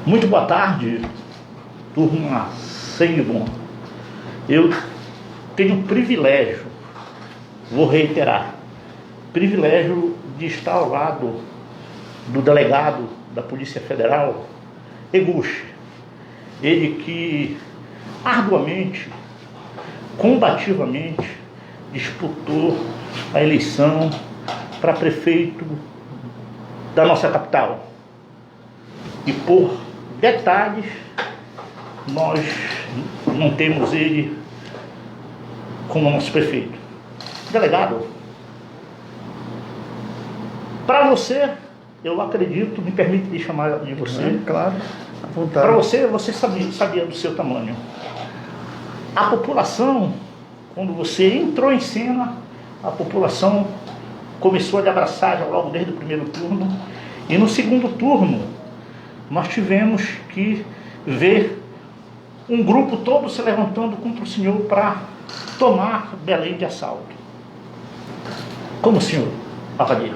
Muito boa tarde, turma Seibon. Eu tenho o privilégio, vou reiterar, privilégio de estar ao lado do delegado da Polícia Federal, Eguchi. Ele que arduamente, combativamente, disputou a eleição para prefeito da nossa capital. E por detalhes, nós não temos ele como nosso prefeito. Delegado, para você, eu acredito, me permite me chamar de você. Claro, à vontade. Para você sabia do seu tamanho. A população, quando você entrou em cena, a população começou a lhe abraçar já logo desde o primeiro turno. E no segundo turno, nós tivemos que ver um grupo todo se levantando contra o senhor para tomar Belém de assalto. Como o senhor avalia?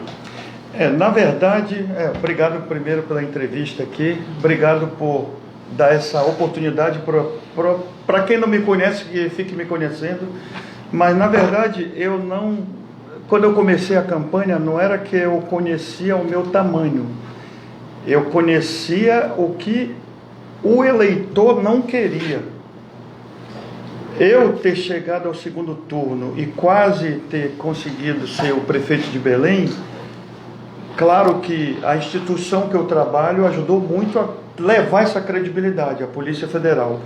Na verdade, obrigado primeiro pela entrevista aqui, obrigado por dar essa oportunidade para quem não me conhece, que fique me conhecendo, mas na verdade quando eu comecei a campanha, não era que eu conhecia o meu tamanho, eu conhecia o que o eleitor não queria. Eu ter chegado ao segundo turno e quase ter conseguido ser o prefeito de Belém, claro que a instituição que eu trabalho ajudou muito a levar essa credibilidade, a Polícia Federal.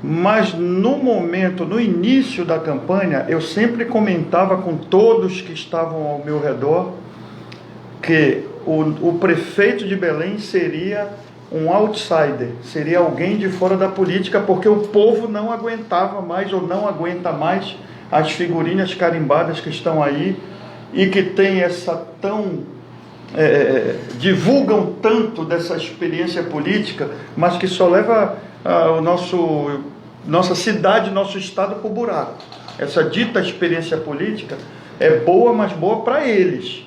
Mas no momento, no início da campanha, eu sempre comentava com todos que estavam ao meu redor que o prefeito de Belém seria um outsider, seria alguém de fora da política, porque o povo não aguentava mais ou não aguenta mais as figurinhas carimbadas que estão aí e que tem essa divulgam tanto dessa experiência política, mas que só leva nossa cidade, nosso estado para o buraco. Essa dita experiência política é boa, mas boa para eles,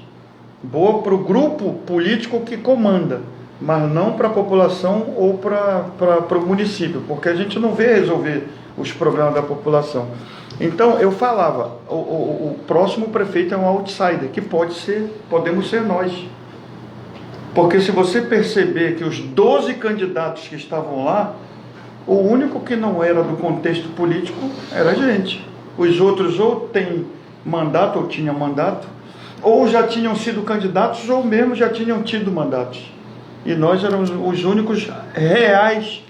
boa para o grupo político que comanda, mas não para a população ou para o município, porque a gente não vê resolver os problemas da população. Então eu falava, o próximo prefeito é um outsider, que podemos ser nós. Porque se você perceber que os 12 candidatos que estavam lá, o único que não era do contexto político era a gente. Os outros ou têm mandato, ou tinham mandato, ou já tinham sido candidatos, ou mesmo já tinham tido mandatos. E nós éramos os únicos reais,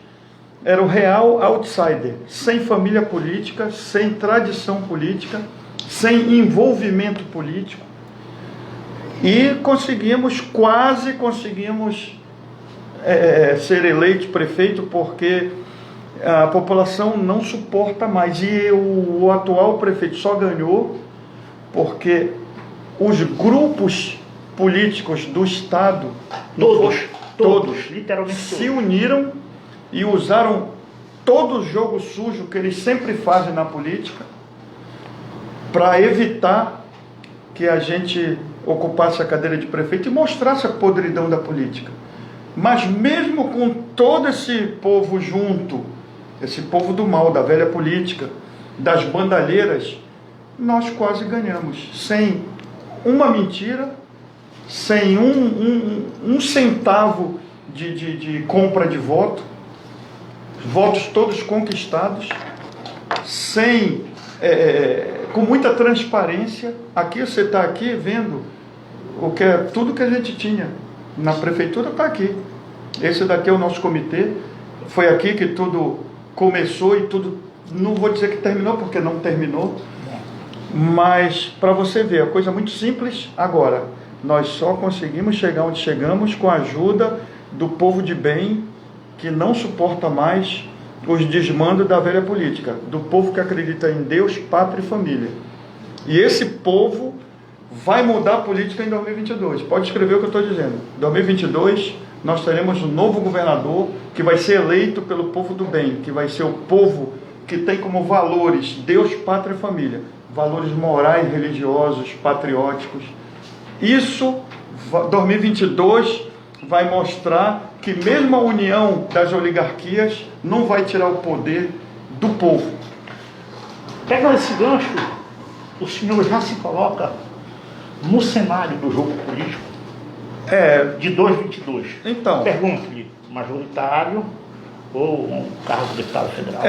era o real outsider, sem família política, sem tradição política, sem envolvimento político. E quase conseguimos ser eleitos prefeito, porque a população não suporta mais. E o atual prefeito só ganhou porque os grupos políticos do Estado, todos literalmente se uniram e usaram todo o jogo sujo que eles sempre fazem na política para evitar que a gente ocupasse a cadeira de prefeito e mostrasse a podridão da política. Mas mesmo com todo esse povo junto, esse povo do mal, da velha política, das bandalheiras, nós quase ganhamos, sem uma mentira, sem um centavo de compra de votos todos conquistados, com muita transparência. Aqui você está aqui vendo tudo que a gente tinha na prefeitura está aqui. Esse daqui é o nosso comitê. Foi aqui que tudo começou e tudo, não vou dizer que terminou, porque não terminou, mas para você ver, a coisa muito simples. Agora, nós só conseguimos chegar onde chegamos com a ajuda do povo de bem, que não suporta mais os desmandos da velha política, do povo que acredita em Deus, pátria e família. E esse povo vai mudar a política em 2022. Pode escrever o que eu estou dizendo. Em 2022, nós teremos um novo governador que vai ser eleito pelo povo do bem, que vai ser o povo que tem como valores Deus, pátria e família, valores morais, religiosos, patrióticos. Isso, 2022, vai mostrar que mesmo a união das oligarquias não vai tirar o poder do povo. Pega esse gancho, o senhor já se coloca no cenário do jogo político de 2022. Então, pergunto-lhe, majoritário ou um cargo de deputado federal?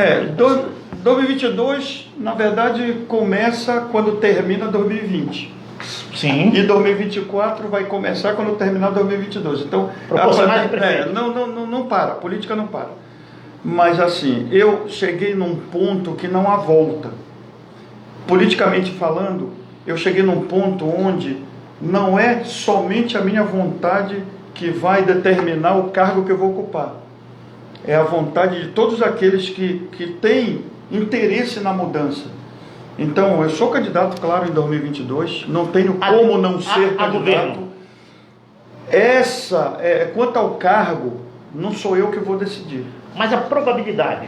2022, na verdade, começa quando termina 2020. Sim. E 2024 vai começar quando terminar 2022. Então, não para, a política não para. Mas assim, eu cheguei num ponto que não há volta. Politicamente falando, eu cheguei num ponto onde não é somente a minha vontade que vai determinar o cargo que eu vou ocupar. É a vontade de todos aqueles que têm interesse na mudança. Então, eu sou candidato, claro, em 2022, não tenho como não ser candidato. Quanto ao cargo, não sou eu que vou decidir. Mas a probabilidade,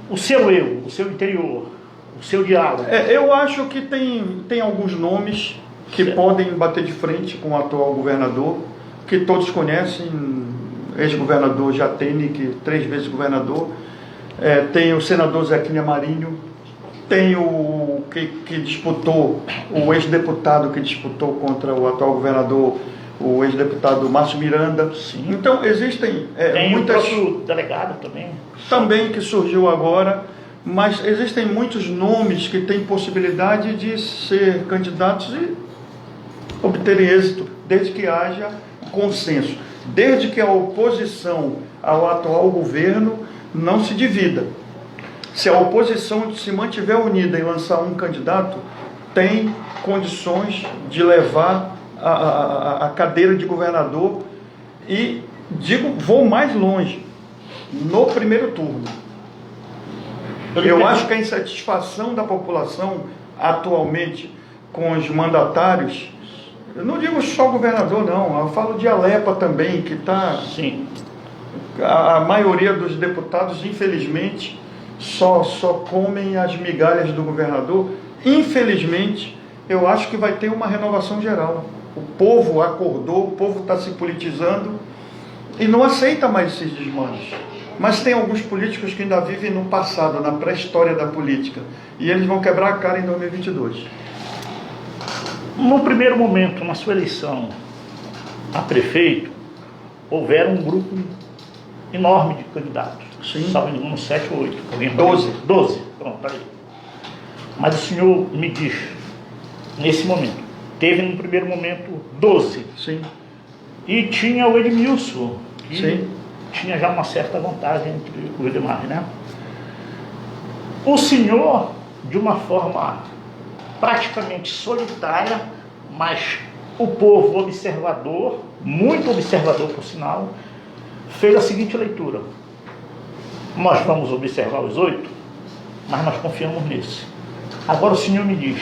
o seu eu, o seu interior, o seu diálogo... eu acho que tem alguns nomes que podem bater de frente com o atual governador, que todos conhecem, ex-governador Jatene, que 3 vezes governador, tem o senador Zequinha Marinho, tem o que disputou, o ex-deputado que disputou contra o atual governador, o ex-deputado Márcio Miranda. Sim. Então existem tem muitas... o próprio delegado também. Também que surgiu agora, mas existem muitos nomes que têm possibilidade de ser candidatos e obterem êxito, desde que haja consenso, desde que a oposição ao atual governo não se divida. Se a oposição se mantiver unida em lançar um candidato, tem condições de levar a cadeira de governador e, vou mais longe, no primeiro turno. Eu acho que a insatisfação da população atualmente com os mandatários, eu não digo só governador não, eu falo de Alepa também, que está... Sim. A maioria dos deputados, infelizmente, só comem as migalhas do governador. Infelizmente, eu acho que vai ter uma renovação geral. O povo acordou, o povo está se politizando e não aceita mais esses desmandos. Mas tem alguns políticos que ainda vivem no passado, na pré-história da política, e eles vão quebrar a cara em 2022. No primeiro momento, na sua eleição a prefeito, houveram um grupo enorme de candidatos. Sim. Salvo engano, 7 ou 8. 12. Pronto, tá aí. Mas o senhor me diz, nesse momento, teve no primeiro momento 12. Sim. E tinha o Edmilson, que Sim. tinha já uma certa vantagem entre o demais, né? O senhor, de uma forma praticamente solitária, mas o povo observador, muito observador por sinal, fez a seguinte leitura: nós vamos observar os 8, mas nós confiamos nesse. Agora o senhor me diz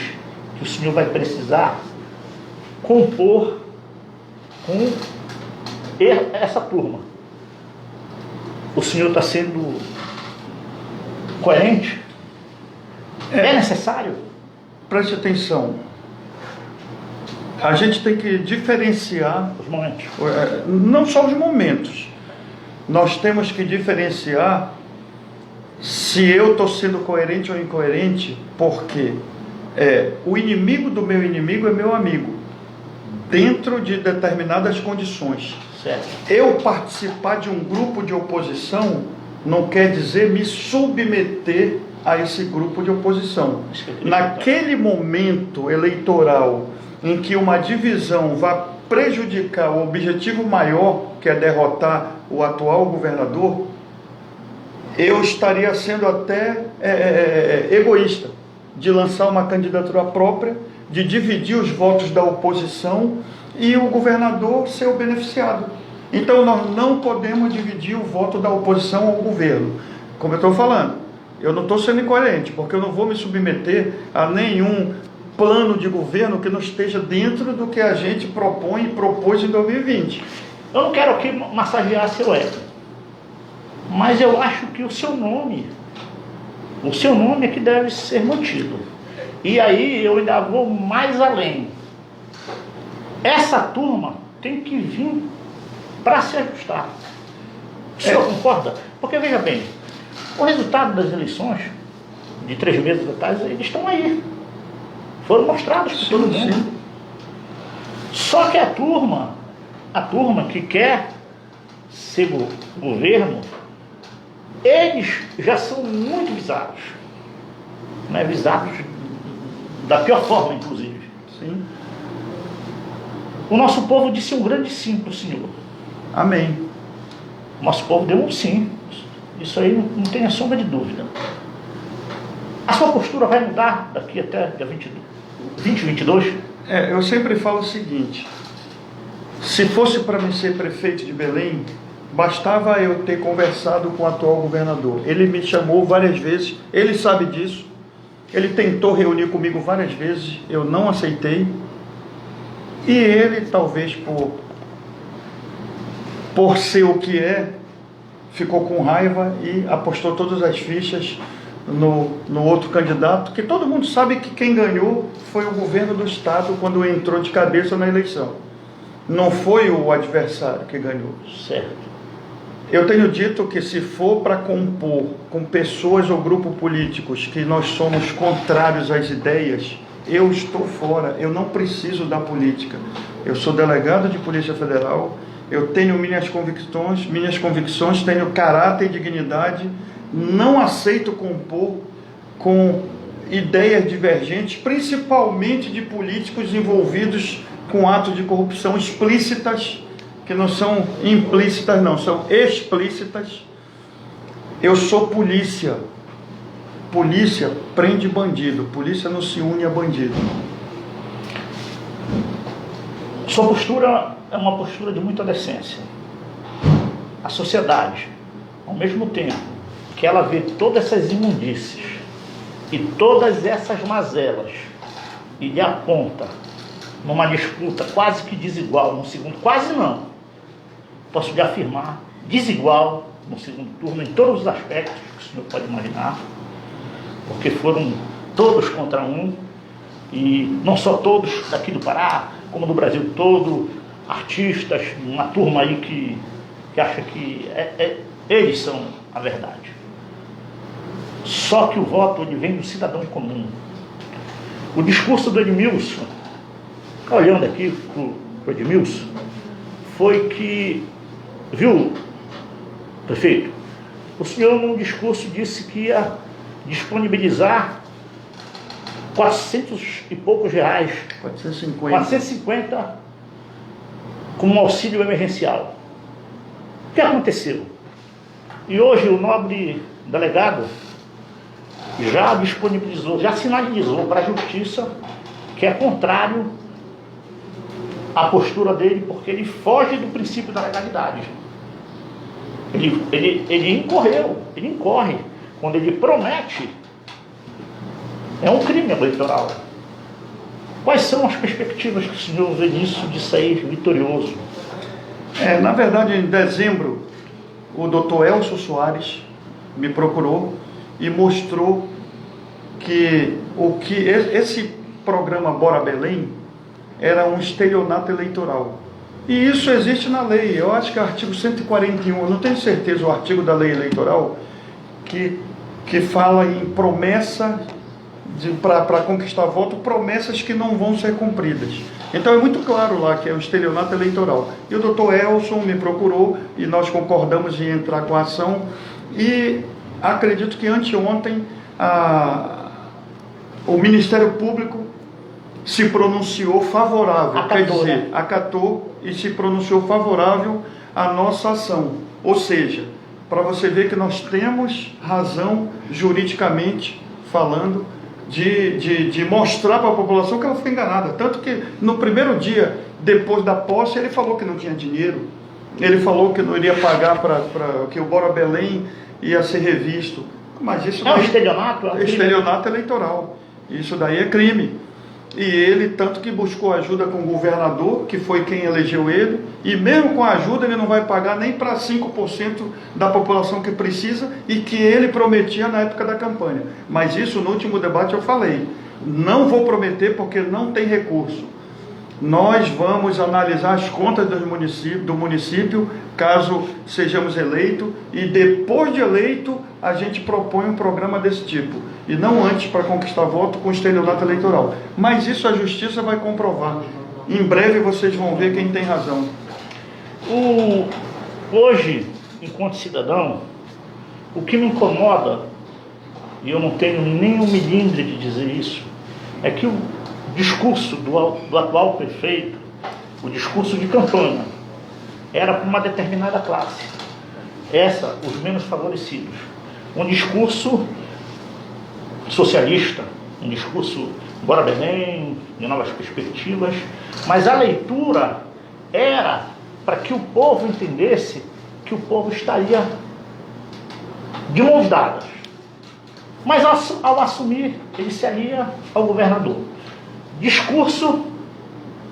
que o senhor vai precisar compor com essa turma. O senhor está sendo coerente? É necessário? Preste atenção. A gente tem que diferenciar Os momentos. Não só os momentos. Nós temos que diferenciar se eu estou sendo coerente ou incoerente, porque o inimigo do meu inimigo é meu amigo, dentro de determinadas condições. Certo. Eu participar de um grupo de oposição não quer dizer me submeter a esse grupo de oposição. Naquele momento eleitoral em que uma divisão vai prejudicar o objetivo maior, que é derrotar o atual governador, eu estaria sendo até egoísta de lançar uma candidatura própria, de dividir os votos da oposição e o governador ser o beneficiado. Então nós não podemos dividir o voto da oposição ao governo. Como eu estou falando, eu não estou sendo incoerente, porque eu não vou me submeter a nenhum plano de governo que não esteja dentro do que a gente propõe e propôs em 2020. Eu não quero aqui massagear seu ego, mas eu acho que o seu nome é que deve ser mantido. E aí eu ainda vou mais além. Essa turma tem que vir para se ajustar. O senhor concorda? Porque, veja bem, o resultado das eleições de 3 meses atrás, eles estão aí. Foram mostrados para todo mundo. Sim. Só que a turma que quer ser governo, eles já são muito visados. Né? Visados da pior forma, inclusive. Sim. O nosso povo disse um grande sim para o senhor. Amém. O nosso povo deu um sim. Isso aí não tem a sombra de dúvida. A sua postura vai mudar daqui até dia 2022? Eu sempre falo o seguinte: se fosse para mim ser prefeito de Belém, bastava eu ter conversado com o atual governador. Ele me chamou várias vezes, ele sabe disso. Ele tentou reunir comigo várias vezes, eu não aceitei. E ele, talvez por ser o que é, ficou com raiva e apostou todas as fichas no outro candidato, que todo mundo sabe que quem ganhou foi o governo do estado quando entrou de cabeça na eleição. Não foi o adversário que ganhou. Certo. Eu tenho dito que se for para compor com pessoas ou grupos políticos que nós somos contrários às ideias, eu estou fora, eu não preciso da política. Eu sou delegado de Polícia Federal, eu tenho minhas convicções, tenho caráter e dignidade, não aceito compor com ideias divergentes, principalmente de políticos envolvidos com atos de corrupção explícitas, que não são implícitas não, são explícitas. Eu sou polícia. Polícia prende bandido, polícia não se une a bandido. Sua postura é uma postura de muita decência. A sociedade, ao mesmo tempo que ela vê todas essas imundícies e todas essas mazelas e lhe aponta numa disputa quase que desigual no segundo, quase não, posso lhe afirmar, desigual no segundo turno em todos os aspectos que o senhor pode imaginar, porque foram todos contra um, e não só todos daqui do Pará, como do Brasil todo, artistas, uma turma aí que acha que eles são a verdade. Só que o voto ele vem do cidadão comum. O discurso do Edmilson, olhando aqui para o Edmilson, foi que, viu, prefeito, o senhor num discurso disse que ia disponibilizar 400 e poucos reais, 450 como auxílio emergencial. O que aconteceu? E hoje o nobre delegado já disponibilizou, já sinalizou para a justiça que é contrário à postura dele, porque ele foge do princípio da legalidade. Ele incorre. Quando ele promete, é um crime eleitoral. Quais são as perspectivas que o senhor vê nisso de sair vitorioso? Na verdade, em dezembro, o doutor Elcio Soares me procurou e mostrou que esse programa Bora Belém era um estelionato eleitoral. E isso existe na lei. Eu acho que é o artigo 141, eu não tenho certeza o artigo da lei eleitoral, que fala em promessa para conquistar voto, promessas que não vão ser cumpridas. Então é muito claro lá que é o estelionato eleitoral. E o doutor Elson me procurou e nós concordamos em entrar com a ação, e acredito que anteontem o Ministério Público se pronunciou favorável, acatou e se pronunciou favorável à nossa ação. Ou seja, para você ver que nós temos razão juridicamente falando de mostrar para a população que ela foi enganada. Tanto que no primeiro dia, depois da posse, ele falou que não tinha dinheiro, ele falou que não iria pagar para que o Bora Belém ia ser revisto. Mas isso é um estelionato? É um estelionato eleitoral. Isso daí é crime. E ele, tanto que buscou ajuda com o governador, que foi quem elegeu ele, e mesmo com a ajuda ele não vai pagar nem para 5% da população que precisa, e que ele prometia na época da campanha. Mas isso no último debate eu falei, não vou prometer porque não tem recurso. Nós vamos analisar as contas do município, caso sejamos eleitos, e depois de eleito, a gente propõe um programa desse tipo. E não antes para conquistar voto com estelionato eleitoral. Mas isso a justiça vai comprovar. Em breve vocês vão ver quem tem razão. Hoje, enquanto cidadão, o que me incomoda, e eu não tenho nem um milímetro de dizer isso, é que o discurso do atual prefeito, o discurso de campanha, era para uma determinada classe, os menos favorecidos. Um discurso socialista, um discurso bora Belém, de novas perspectivas, mas a leitura era para que o povo entendesse que o povo estaria de mãos dadas. Mas ao assumir, ele se alia ao governador. Discurso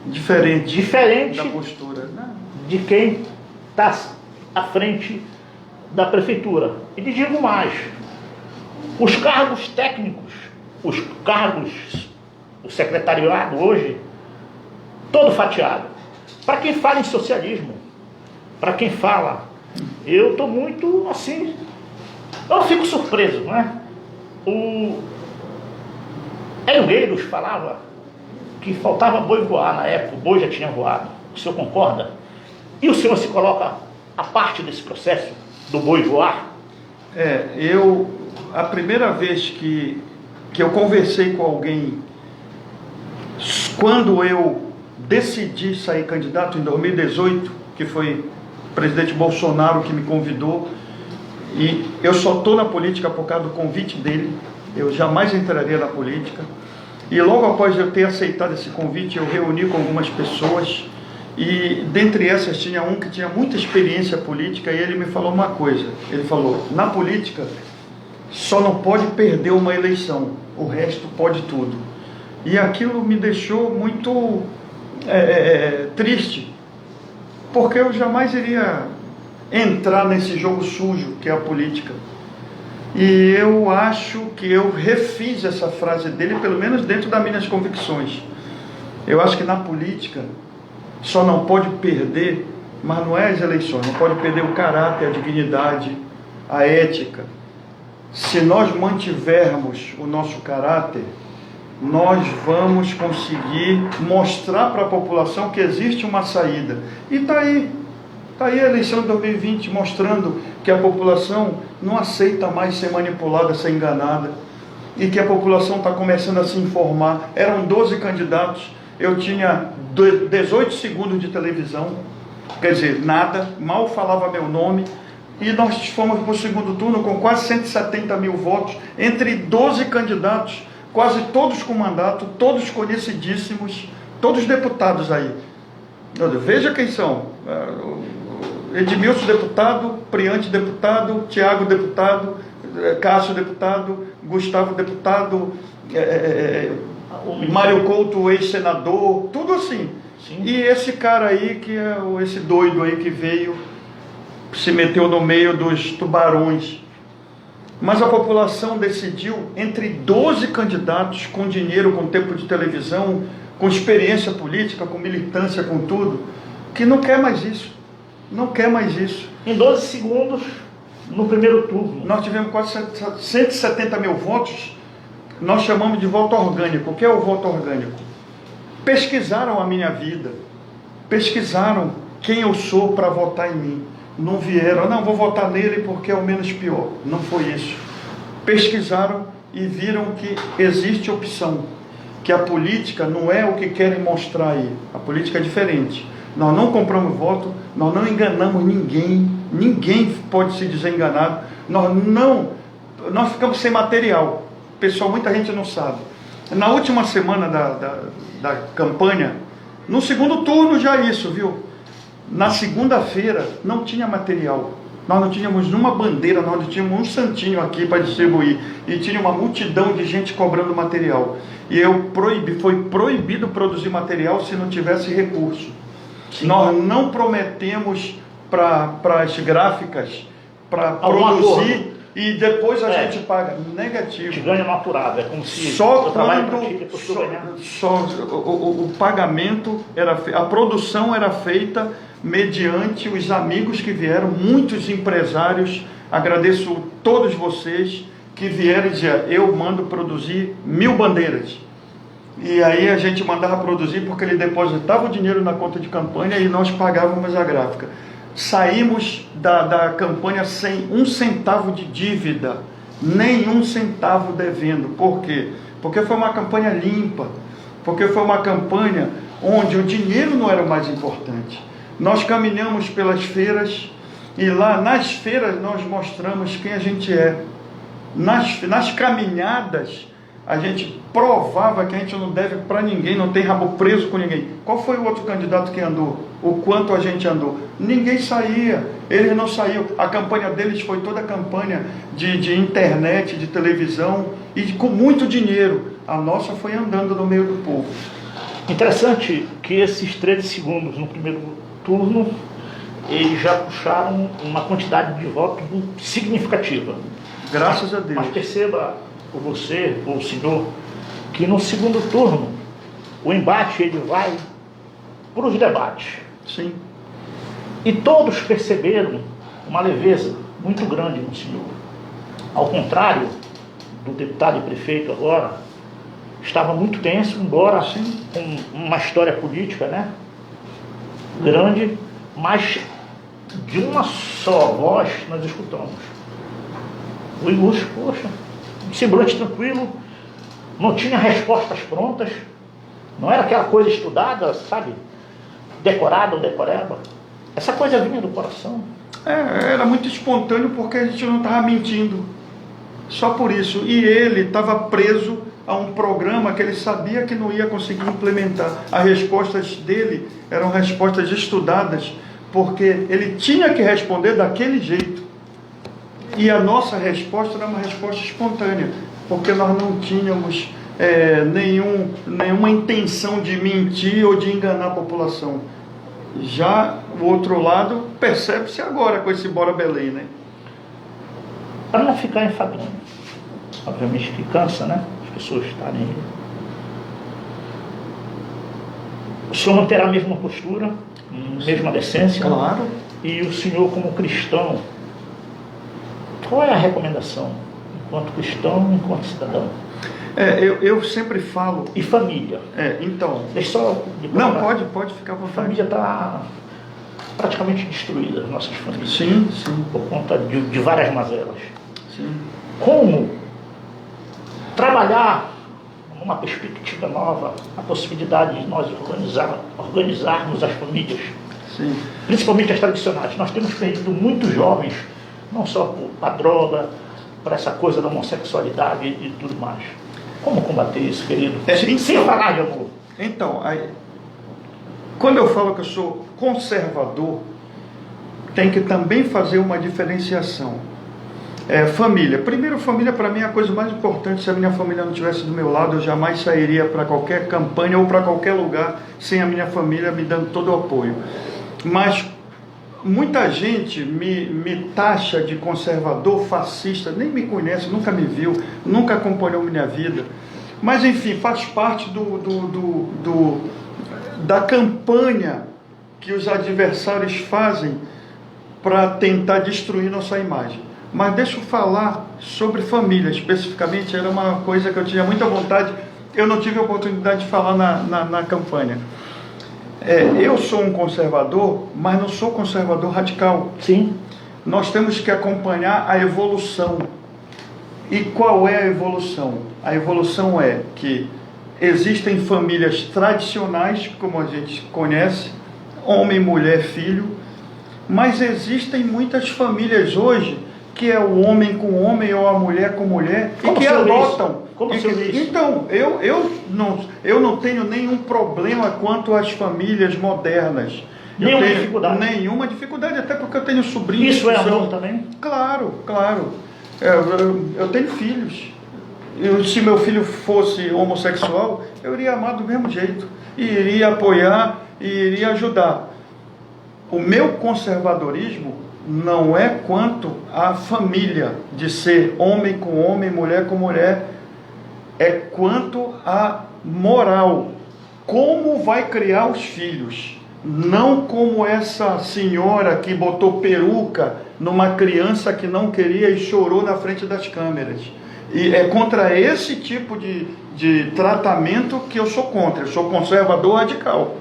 diferente da postura, né? De quem está à frente da prefeitura. E lhe digo mais, os cargos técnicos, o secretariado hoje, todo fatiado. Para quem fala em socialismo, para quem fala, eu estou muito assim, eu fico surpreso, não é? O Hélio Eiros falava que faltava boi voar na época, o boi já tinha voado. O senhor concorda? E o senhor se coloca a parte desse processo do boi voar? A primeira vez que eu conversei com alguém, quando eu decidi sair candidato em 2018, que foi o presidente Bolsonaro que me convidou, e eu só estou na política por causa do convite dele, eu jamais entraria na política. E logo após eu ter aceitado esse convite, eu reuni com algumas pessoas, e dentre essas tinha um que tinha muita experiência política, e ele me falou uma coisa, ele falou, na política só não pode perder uma eleição, o resto pode tudo. E aquilo me deixou muito triste, porque eu jamais iria entrar nesse jogo sujo que é a política. E eu acho que eu refiz essa frase dele, pelo menos dentro das minhas convicções. Eu acho que na política só não pode perder, mas não é as eleições, não pode perder o caráter, a dignidade, a ética. Se nós mantivermos o nosso caráter, nós vamos conseguir mostrar para a população que existe uma saída. E está aí a eleição de 2020 mostrando que a população não aceita mais ser manipulada, ser enganada, e que a população está começando a se informar. Eram 12 candidatos, eu tinha 18 segundos de televisão, quer dizer, nada, mal falava meu nome, e nós fomos para o segundo turno com quase 170 mil votos, entre 12 candidatos, quase todos com mandato, todos conhecidíssimos, todos deputados aí. Veja quem são: Edmilson deputado, Priante deputado, Tiago deputado, Cássio deputado, Gustavo deputado, Mário Couto ex-senador, tudo assim. Sim. E esse cara aí, que é esse doido aí que veio, se meteu no meio dos tubarões. Mas a população decidiu entre 12 candidatos com dinheiro, com tempo de televisão, com experiência política, com militância, com tudo, que não quer mais isso. Não quer mais isso. Em 12 segundos, no primeiro turno, nós tivemos quase 170 mil votos. Nós chamamos de voto orgânico. O que é o voto orgânico? Pesquisaram a minha vida, pesquisaram quem eu sou para votar em mim. Não vieram, não, vou votar nele porque é o menos pior. Não foi isso. Pesquisaram e viram que existe opção, que a política não é o que querem mostrar aí. A política é diferente. Nós não compramos voto, nós não enganamos ninguém, ninguém pode se dizer enganado. Nós ficamos sem material. Pessoal, muita gente não sabe. Na última semana da campanha, no segundo turno já isso, viu? Na segunda-feira não tinha material, nós não tínhamos nenhuma bandeira, nós não tínhamos um santinho aqui para distribuir, e tinha uma multidão de gente cobrando material, e foi proibido produzir material se não tivesse recurso. Sim. Nós não prometemos para as gráficas, para produzir e depois a É. gente paga Te negativo. ganha no apurado, é como se Só eu trabalho pra ti, quando depois tu ganhar. o pagamento era a produção era feita mediante os amigos que vieram, muitos empresários. Agradeço todos vocês que vieram e diziam: eu mando produzir 1000 bandeiras. E aí a gente mandava produzir porque ele depositava o dinheiro na conta de campanha e nós pagávamos a gráfica. Saímos da campanha sem 1 centavo de dívida, nem 1 centavo devendo. Por quê? Porque foi uma campanha limpa, porque foi uma campanha onde o dinheiro não era o mais importante. Nós caminhamos pelas feiras e lá nas feiras nós mostramos quem a gente é. Nas caminhadas a gente provava que a gente não deve para ninguém, não tem rabo preso com ninguém. Qual foi o outro candidato que andou? O quanto a gente andou? Ninguém saía, eles não saíam. A campanha deles foi toda campanha de internet, de televisão e com muito dinheiro. A nossa foi andando no meio do povo. Interessante que esses 13 segundos no primeiro turno, eles já puxaram uma quantidade de votos significativa. Graças a Deus. Mas perceba, ou você, ou o senhor, que no segundo turno, o embate ele vai para os debates. Sim. E todos perceberam uma leveza muito grande no senhor. Ao contrário do deputado e prefeito agora, estava muito tenso, embora Sim. com uma história política, né, grande, mas de uma só voz nós escutamos. O ilustre, poxa, um semblante tranquilo, não tinha respostas prontas, não era aquela coisa estudada, sabe, decorada ou decoreba. Essa coisa vinha do coração. Era muito espontâneo porque a gente não estava mentindo. Só por isso. E ele estava preso a um programa que ele sabia que não ia conseguir implementar. As respostas dele eram respostas estudadas, porque ele tinha que responder daquele jeito. E a nossa resposta era uma resposta espontânea, porque nós não tínhamos nenhuma intenção de mentir ou de enganar a população. Já o outro lado percebe-se agora com esse Bora Belém, né? Para não ficar enfadonho. Obviamente que cansa, né? As pessoas estarem... O senhor manterá a mesma postura, mesma decência. Claro. E o senhor, como cristão, qual é a recomendação? Enquanto cristão, enquanto cidadão? Eu sempre falo... E família? Então... Deixa só... Não, pode ficar à A vontade. família está praticamente destruída, as nossas famílias. Sim. Por conta de várias mazelas. Sim. Como trabalhar numa perspectiva nova, a possibilidade de nós organizarmos as famílias, Sim. principalmente as tradicionais. Nós temos perdido muitos jovens, não só por a droga, por essa coisa da homossexualidade e tudo mais. Como combater isso, querido? Sem falar de amor. Então, quando eu falo que eu sou conservador, tem que também fazer uma diferenciação. Família. Primeiro, família para mim é a coisa mais importante. Se a minha família não estivesse do meu lado, eu jamais sairia para qualquer campanha ou para qualquer lugar sem a minha família me dando todo o apoio. Mas muita gente me taxa de conservador, fascista, nem me conhece, nunca me viu, nunca acompanhou minha vida. Mas enfim, faz parte da campanha que os adversários fazem para tentar destruir nossa imagem. Mas deixa eu falar sobre família, especificamente, era uma coisa que eu tinha muita vontade, eu não tive a oportunidade de falar na campanha. Eu sou um conservador, mas não sou conservador radical. Sim. Nós temos que acompanhar a evolução. E qual é a evolução? A evolução é que existem famílias tradicionais, como a gente conhece, homem, mulher, filho, mas existem muitas famílias hoje que é o homem com homem ou a mulher com mulher e que adotam. Como se isso? Então, eu não tenho nenhum problema quanto às famílias modernas. Nenhuma dificuldade? Nenhuma dificuldade, até porque eu tenho sobrinhos. Isso é amor também? Claro. Eu tenho filhos. Se meu filho fosse homossexual, eu iria amar do mesmo jeito. E iria apoiar e iria ajudar. O meu conservadorismo não é quanto à família, de ser homem com homem, mulher com mulher, é quanto à moral, como vai criar os filhos, não como essa senhora que botou peruca numa criança que não queria e chorou na frente das câmeras. E é contra esse tipo de tratamento que eu sou contra, eu sou conservador radical.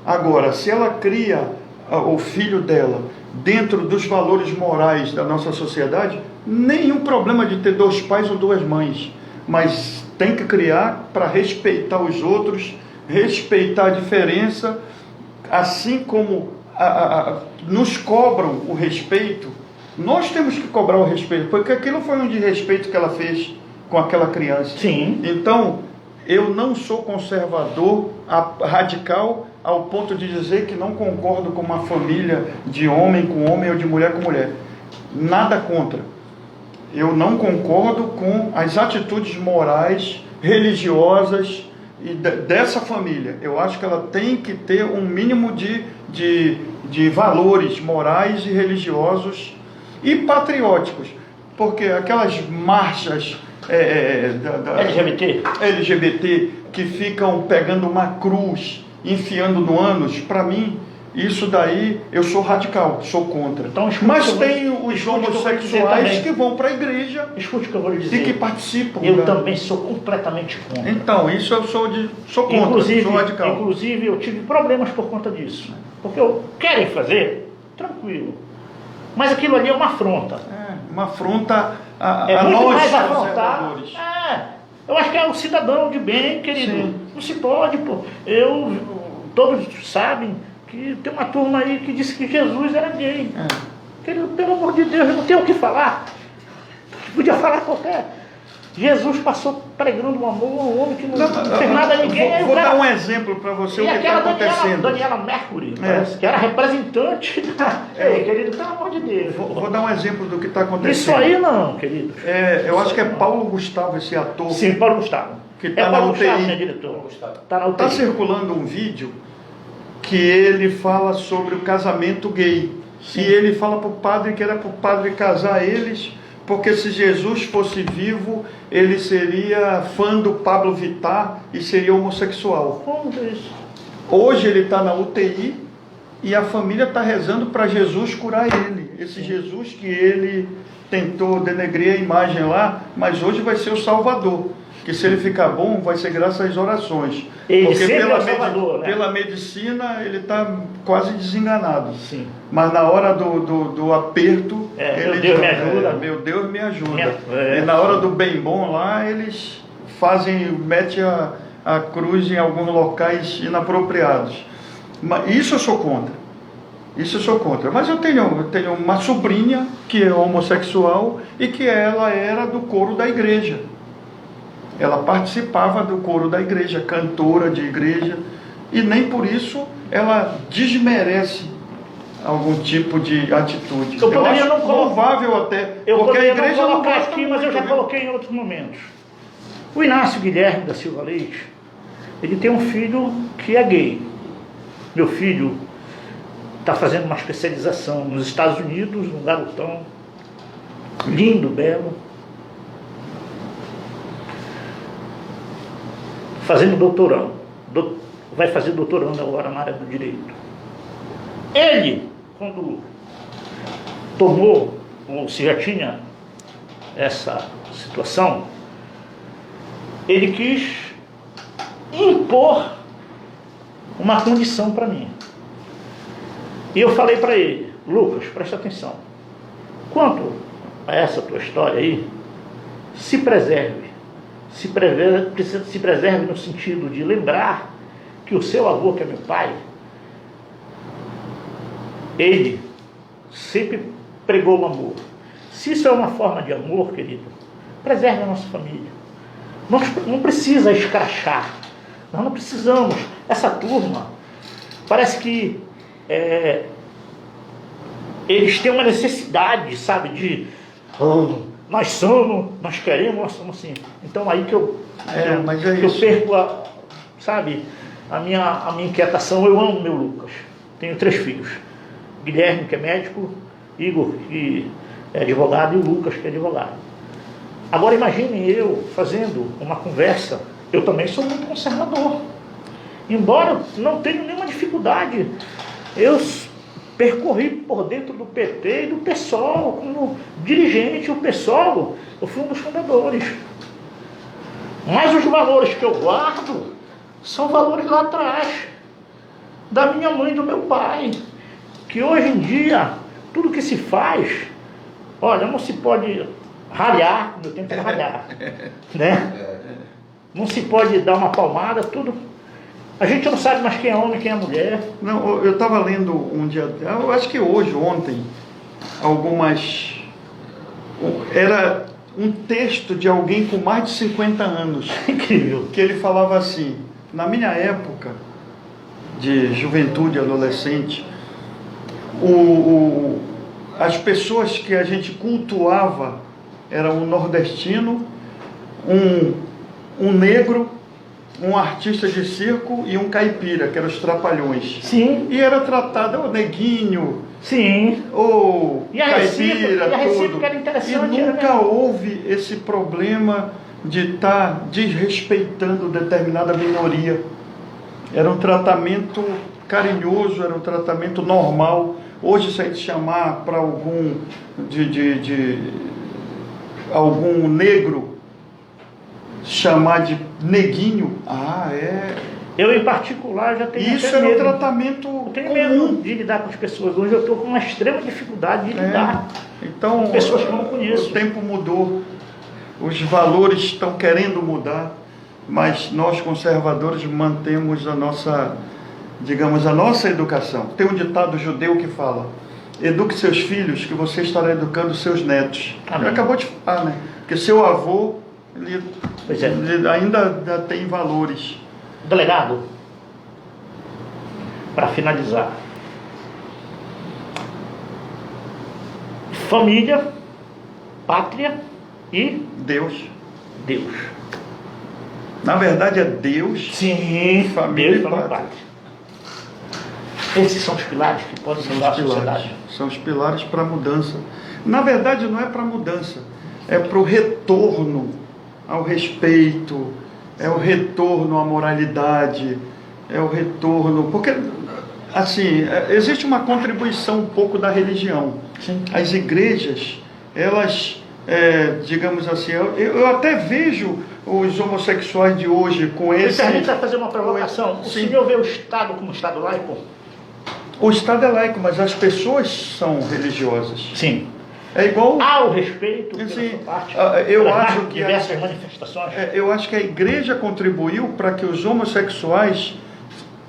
Agora, se ela cria o filho dela dentro dos valores morais da nossa sociedade, nenhum problema de ter 2 pais ou 2 mães, mas tem que criar para respeitar os outros, respeitar a diferença, assim como nos cobram o respeito, nós temos que cobrar o respeito, porque aquilo foi um desrespeito que ela fez com aquela criança. Sim. Então, eu não sou conservador radical ao ponto de dizer que não concordo com uma família de homem com homem ou de mulher com mulher. Nada contra. Eu não concordo com as atitudes morais, religiosas e dessa família. Eu acho que ela tem que ter um mínimo de valores morais e religiosos e patrióticos. Porque aquelas marchas LGBT que ficam pegando uma cruz, enfiando no ânus, para mim, isso daí, eu sou radical, sou contra. Então, mas tem os homossexuais que vão para a igreja, escute o que eu vou lhe dizer, e que participam. Eu também sou completamente contra. Então, isso eu sou contra, inclusive, sou radical. Inclusive, eu tive problemas por conta disso. Porque querem fazer, tranquilo. Mas aquilo ali é uma afronta. Uma afronta a muito nós, mais afrontar. conservadores. Eu acho que é um cidadão de bem, querido. Sim. Não se pode, pô. Todos sabem que tem uma turma aí que disse que Jesus era gay. Querido, pelo amor de Deus, eu não tenho o que falar. Podia falar qualquer. Jesus passou pregando um amor a um homem que não fez nada a ninguém. Vou dar um exemplo para você o que está acontecendo. Daniela Mercury, parece, que era representante da... querido, pelo amor de Deus. Vou dar um exemplo do que está acontecendo. Isso aí não, querido. Eu acho que é Paulo Gustavo, esse ator. Sim, Paulo Gustavo. Que está na UTI. Gustavo, né, diretor? Está na UTI. Está circulando um vídeo que ele fala sobre o casamento gay. Sim. E ele fala para o padre que era para o padre casar eles, porque se Jesus fosse vivo, ele seria fã do Pablo Vittar e seria homossexual. Como é isso? Hoje ele está na UTI e a família está rezando para Jesus curar ele. Esse Jesus que ele tentou denegrir a imagem lá, mas hoje vai ser o Salvador. Que se ele ficar bom, vai ser graças às orações. Ele porque Salvador, né? pela medicina ele está quase desenganado. Sim. Mas na hora do aperto, meu Deus me ajuda. Meu Deus me ajuda. E na hora do bem bom lá, eles metem a cruz em alguns locais inapropriados. Mas isso eu sou contra. Isso eu sou contra. Mas eu tenho uma sobrinha que é homossexual e que ela era do coro da igreja. Ela participava do coro da igreja, cantora de igreja, e nem por isso ela desmerece algum tipo de atitude. Eu poderia não louvável até, porque a igreja não colocar aqui, mas eu já coloquei em outros momentos. O Inácio Guilherme da Silva Leite, ele tem um filho que é gay. Meu filho está fazendo uma especialização nos Estados Unidos, um garotão lindo, belo, fazendo doutorando. Vai fazer doutorando agora na área do direito. Ele, quando tomou, ou se já tinha essa situação, ele quis impor uma condição para mim. E eu falei para ele: Lucas, presta atenção. Quanto a essa tua história aí, se preserve. Se preserve no sentido de lembrar que o seu avô, que é meu pai, ele sempre pregou o amor. Se isso é uma forma de amor, querido, preserve a nossa família. Não precisa escrachar. Nós não precisamos. Essa turma, parece que eles têm uma necessidade, sabe, de... nós queremos, nós somos assim. Então aí que eu perco a minha inquietação. Eu amo meu Lucas. Tenho 3 filhos. Guilherme, que é médico, Igor, que é advogado, e o Lucas, que é advogado. Agora imagine eu fazendo uma conversa, eu também sou muito conservador. Embora não tenha nenhuma dificuldade, eu percorri por dentro do PT e do PSOL, como dirigente, o PSOL, eu fui um dos fundadores. Mas os valores que eu guardo são valores lá atrás, da minha mãe e do meu pai, que hoje em dia, tudo que se faz, olha, não se pode ralhar, no meu tempo era ralhar, né? Não se pode dar uma palmada, tudo. A gente não sabe mais quem é homem, quem é mulher. Não, eu estava lendo um dia, eu acho que hoje, ontem, era um texto de alguém com mais de 50 anos. Incrível. Que ele falava assim: na minha época de juventude, adolescente, as pessoas que a gente cultuava eram um nordestino, um negro, um artista de circo e um caipira, que eram os trapalhões. Sim. E era tratado o neguinho, sim, o caipira, e a recíproca tudo. era interessante. E nunca houve esse problema de estar desrespeitando determinada minoria. Era um tratamento carinhoso, era um tratamento normal. Hoje, se a gente chamar para algum algum negro, chamar de neguinho, Eu, em particular, já tenho isso até era um medo. tratamento Eu tenho comum. medo de lidar com as pessoas. Hoje eu estou com uma extrema dificuldade de lidar Então, com pessoas que eu não conheço. O tempo mudou, os valores estão querendo mudar, mas nós conservadores mantemos a nossa, digamos, a nossa educação. Tem um ditado judeu que fala: eduque seus filhos, que você estará educando seus netos. Amém. Ele acabou de falar, né? Porque seu avô, Pois é. ele ainda tem valores. Delegado, para finalizar, família, pátria e Deus. Deus. Na verdade é Deus, Sim, família Deus, e pátria. Esses são os pilares que podem mudar a sociedade. São os pilares para a mudança. Na verdade não é para a mudança, é para o retorno ao respeito, é o retorno à moralidade, é o retorno... Porque, assim, existe uma contribuição um pouco da religião. Sim. As igrejas, elas, digamos assim, eu até vejo os homossexuais de hoje com esse... Me permita fazer uma provocação. O Sim. senhor vê o Estado como Estado laico? O Estado é laico, mas as pessoas são religiosas. Sim. É igual... Há o respeito pela Sim, sua parte, eu pelas acho que diversas manifestações. eu acho que a igreja contribuiu para que os homossexuais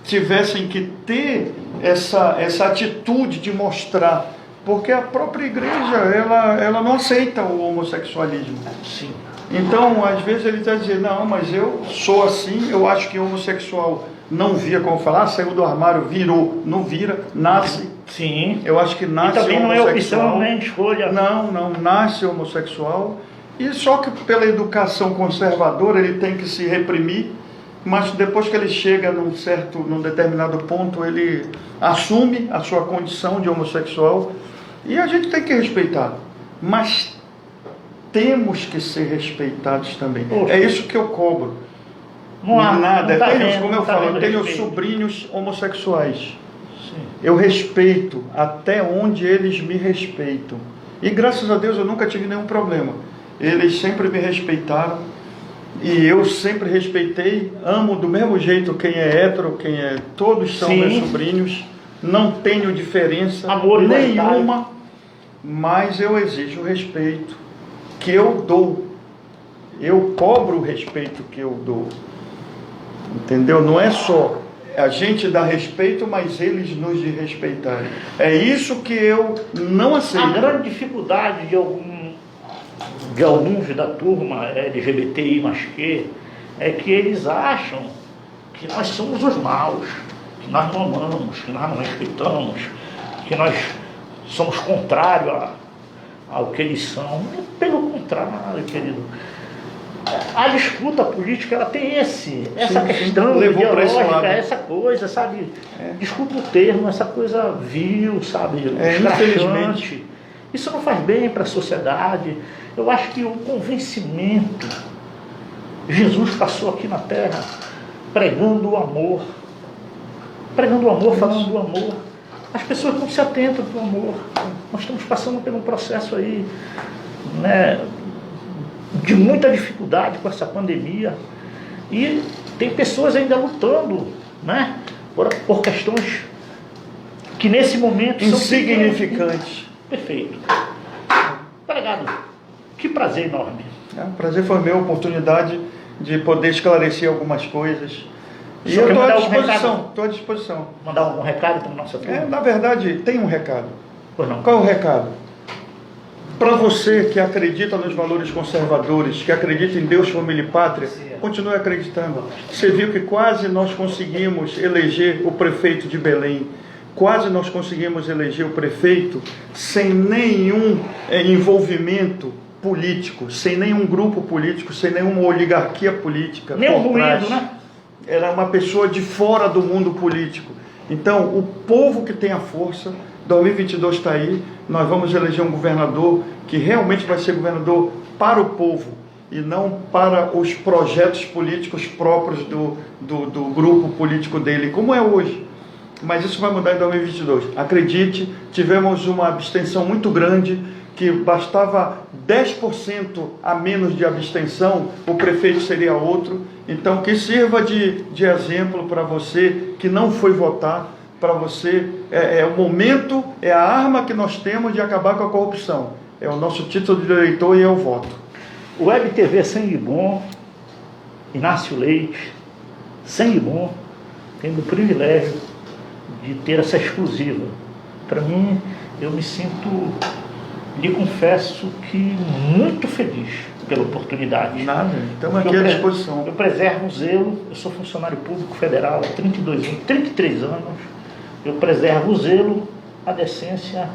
tivessem que ter essa atitude de mostrar, porque a própria igreja ela não aceita o homossexualismo. Sim. Então, às vezes ele está dizendo: não, mas eu sou assim, eu acho que homossexual não via, como falar, saiu do armário, virou, não vira, nasce. Sim. Eu acho que nasce E também não é homossexual. opção, nem escolha. Não, nasce homossexual. E só que pela educação conservadora ele tem que se reprimir, mas depois que ele chega num determinado ponto, ele assume a sua condição de homossexual e a gente tem que respeitar. Mas temos que ser respeitados também. Poxa. É isso que eu cobro. Não há Nada. não tá Tenho, vendo, como não eu tá falo, eu vendo tenho respeito. sobrinhos homossexuais. Sim. Eu respeito até onde eles me respeitam. E graças a Deus eu nunca tive nenhum problema. Eles sempre me respeitaram. E eu sempre respeitei. Amo do mesmo jeito quem é hétero, quem é... Todos são Sim. meus sobrinhos. Não tenho diferença Amor nenhuma. Mas eu exijo o respeito que eu dou. Eu cobro o respeito que eu dou. Entendeu? Não é só a gente dar respeito, mas eles nos desrespeitarem. É isso que eu não aceito. A grande dificuldade de alguns da turma LGBTI+, é que eles acham que nós somos os maus, que nós não amamos, que nós não respeitamos, que nós somos contrários ao que eles são. Pelo contrário, querido. A disputa política, ela tem essa questão levou para esse lado. ideológica, essa coisa, sabe? Desculpa o termo, essa coisa vil, sabe? Infelizmente. Isso não faz bem para a sociedade. Eu acho que o convencimento, Jesus passou aqui na terra pregando o amor, falando do amor. As pessoas não se atentam para o amor. Nós estamos passando por um processo aí, né, de muita dificuldade com essa pandemia. E tem pessoas ainda lutando, né, por questões que nesse momento insignificantes. Perfeito. Delegado, que prazer enorme. O prazer foi meu, oportunidade de poder esclarecer algumas coisas. E eu estou à disposição, estou à disposição. Mandar algum recado para o nosso turma? Na verdade, tem um recado. Pois não. Qual é o recado? Para você que acredita nos valores conservadores, que acredita em Deus, família e pátria, continue acreditando. Você viu que quase nós conseguimos eleger o prefeito de Belém. Quase nós conseguimos eleger o prefeito sem nenhum envolvimento político, sem nenhum grupo político, sem nenhuma oligarquia política. Nem um ruído, né? Era uma pessoa de fora do mundo político. Então, o povo que tem a força, 2022 está aí, nós vamos eleger um governador que realmente vai ser governador para o povo e não para os projetos políticos próprios do grupo político dele, como é hoje. Mas isso vai mudar em 2022. Acredite, tivemos uma abstenção muito grande, que bastava 10% a menos de abstenção, o prefeito seria outro. Então, que sirva de exemplo para você que não foi votar, para você, o momento, é a arma que nós temos de acabar com a corrupção. É o nosso título de eleitor e é o voto. Web TV Sangue Bom, Inácio Leite, Sangue Bom, tendo o privilégio de ter essa exclusiva. Para mim, eu me sinto, lhe confesso que muito feliz pela oportunidade. Nada, estamos aqui à disposição. Eu preservo o zelo, eu sou funcionário público federal há 33 anos, eu preservo o zelo, a decência,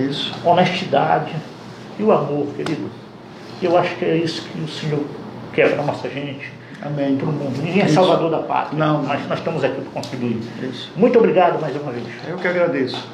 isso, a honestidade e o amor, querido. Eu acho que é isso que o Senhor quer para a nossa gente. Amém. Para o mundo. Ninguém é salvador da pátria, não, mas nós estamos aqui para contribuir. Isso. Muito obrigado mais uma vez. Eu que agradeço.